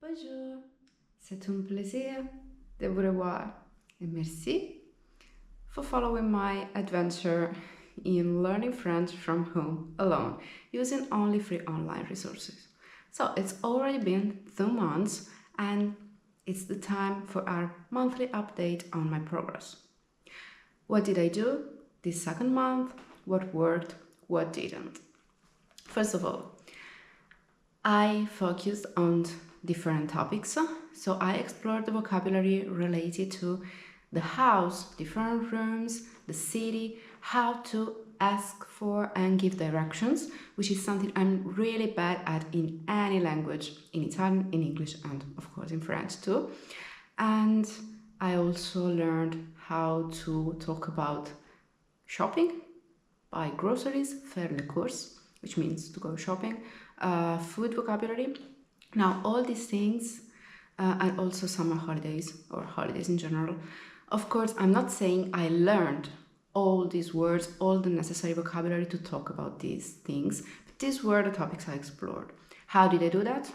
Bonjour, c'est un plaisir de vous revoir and merci for following my adventure in learning French from home alone using only free online resources. So it's already been 2 months and it's the time for our monthly update on my progress. What did I do this second month? What worked? What didn't? First of all, I focused on different topics. So I explored the vocabulary related to the house, different rooms, the city, how to ask for and give directions, which is something I'm really bad at in any language, in Italian, in English, and of course in French too. And I also learned how to talk about shopping, buy groceries, faire les courses, which means to go shopping, food vocabulary. Now, all these things, and also summer holidays or holidays in general. Of course, I'm not saying I learned all these words, all the necessary vocabulary to talk about these things, but these were the topics I explored. How did I do that?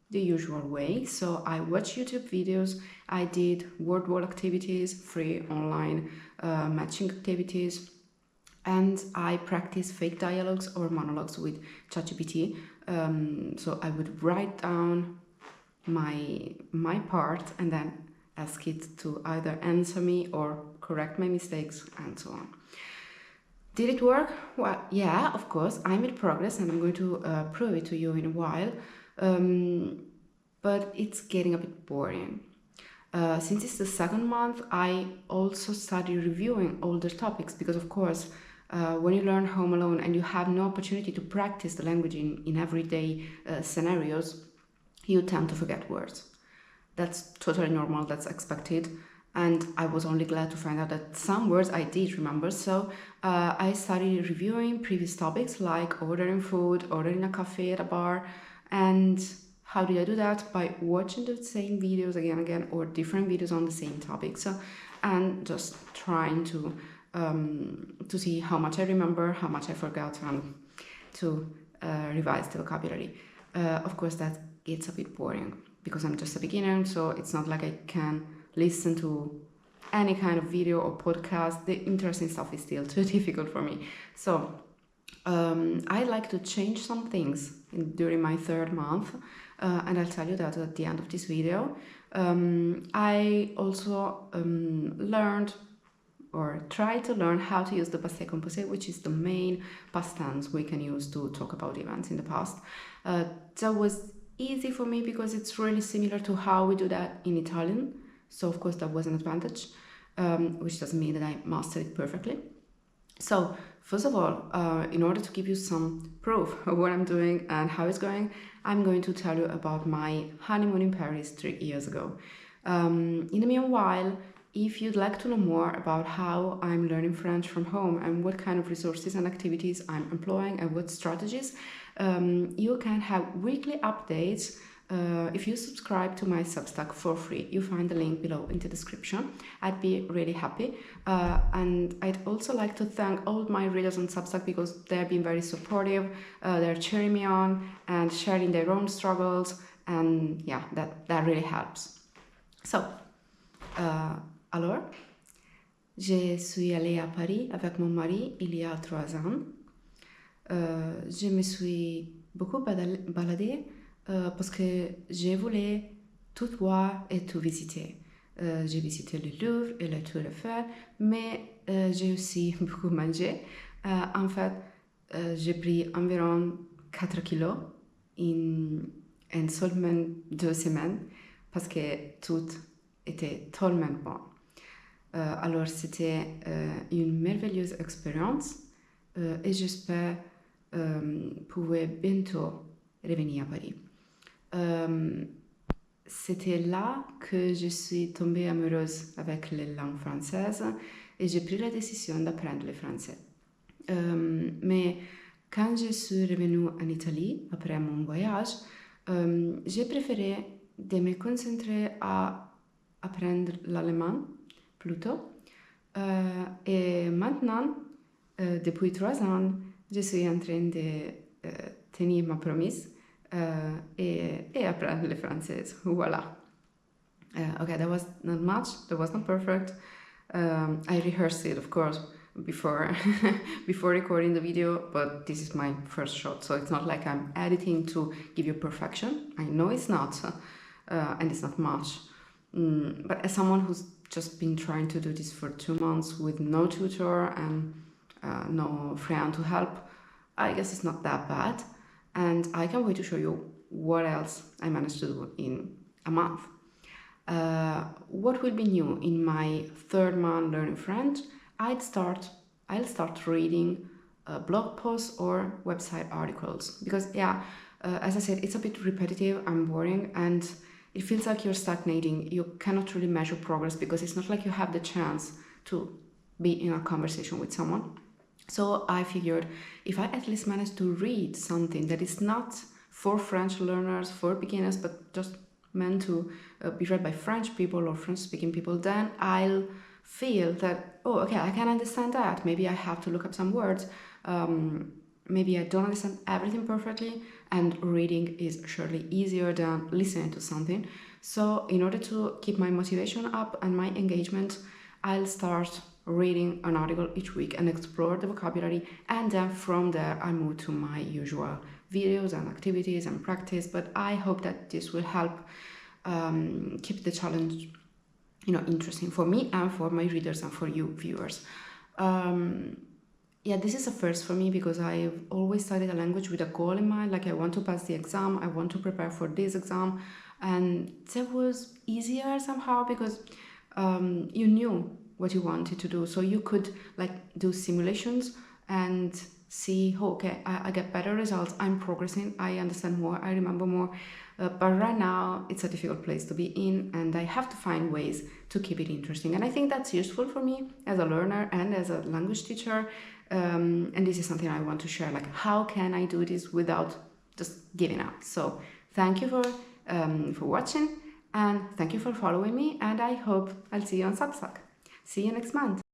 The usual way. So I watched YouTube videos, I did word wall activities, free online matching activities, and I practiced fake dialogues or monologues with ChatGPT. So I would write down my part and then ask it to either answer me or correct my mistakes and so on. Did it work? Well, yeah, of course. I made progress and I'm going to prove it to you in a while. But it's getting a bit boring. Since it's the second month, I also started reviewing older topics because, of course, when you learn home alone and you have no opportunity to practice the language in everyday scenarios, you tend to forget words. That's totally normal, that's expected. And I was only glad to find out that some words I did remember. So I started reviewing previous topics like ordering food, ordering a cafe at a bar. And how did I do that? By watching the same videos again and again, or different videos on the same topic. So, and just trying to see how much I remember, how much I forgot, and to revise the vocabulary. Of course, that gets a bit boring because I'm just a beginner, so it's not like I can listen to any kind of video or podcast. The interesting stuff is still too difficult for me. So I like to change some things during my third month, and I'll tell you that at the end of this video. I also learned or try to learn how to use the passé composé, which is the main past tense we can use to talk about events in the past. That was easy for me because it's really similar to how we do that in Italian. So of course that was an advantage, which doesn't mean that I mastered it perfectly. So first of all, in order to give you some proof of what I'm doing and how it's going, I'm going to tell you about my honeymoon in Paris 3 years ago. In the meanwhile, if you'd like to know more about how I'm learning French from home and what kind of resources and activities I'm employing and what strategies, you can have weekly updates if you subscribe to my Substack for free. You find the link below in the description. I'd be really happy. And I'd also like to thank all my readers on Substack because they've been very supportive. They're cheering me on and sharing their own struggles. And yeah, that really helps. So, alors, je suis allée à Paris avec mon mari il y a 3 ans. Je me suis beaucoup baladée parce que je voulais tout voir et tout visiter. J'ai visité le Louvre et la Tour Eiffel, mais j'ai aussi beaucoup mangé. En fait, j'ai pris environ 4 kilos en seulement 2 semaines parce que tout était tellement bon. Alors c'était une merveilleuse expérience et j'espère pouvoir bientôt revenir à Paris. C'était là que je suis tombée amoureuse avec les langues françaises et j'ai pris la décision d'apprendre le français. Mais quand je suis revenue en Italie après mon voyage, j'ai préféré de me concentrer à apprendre l'allemand plutôt. Et maintenant, depuis 3 ans, je suis en train de tenir ma promesse e apprendre le francese. Voilà. Okay, that was not much, that was not perfect. I rehearsed it, of course, before before recording the video, but this is my first shot, so it's not like I'm editing to give you perfection. I know it's not, and it's not much. But as someone who's just been trying to do this for 2 months with no tutor and no friend to help, I guess it's not that bad. And I can't wait to show you what else I managed to do in a month. What will be new in my third month learning French? I'll start reading blog posts or website articles because as I said, it's a bit repetitive and boring, and it feels like you're stagnating. You cannot really measure progress because it's not like you have the chance to be in a conversation with someone. So I figured if I at least manage to read something that is not for French learners, for beginners, but just meant to be read by French people or French-speaking people, then I'll feel that, oh, okay, I can understand that. Maybe I have to look up some words. Maybe I don't understand everything perfectly, and reading is surely easier than listening to something. So in order to keep my motivation up and my engagement, I'll start reading an article each week and explore the vocabulary, and then from there I move to my usual videos and activities and practice. But I hope that this will help keep the challenge interesting for me and for my readers and for you viewers. This is a first for me because I've always studied a language with a goal in mind, like I want to pass the exam, I want to prepare for this exam, and that was easier somehow because you knew what you wanted to do, so you could do simulations and see, okay, I get better results, I'm progressing, I understand more, I remember more. But right now it's a difficult place to be in, and I have to find ways to keep it interesting, and I think that's useful for me as a learner and as a language teacher. And this is something I want to share, how can I do this without just giving up. So thank you for watching, and thank you for following me, and I hope I'll see you on Substack. See you next month.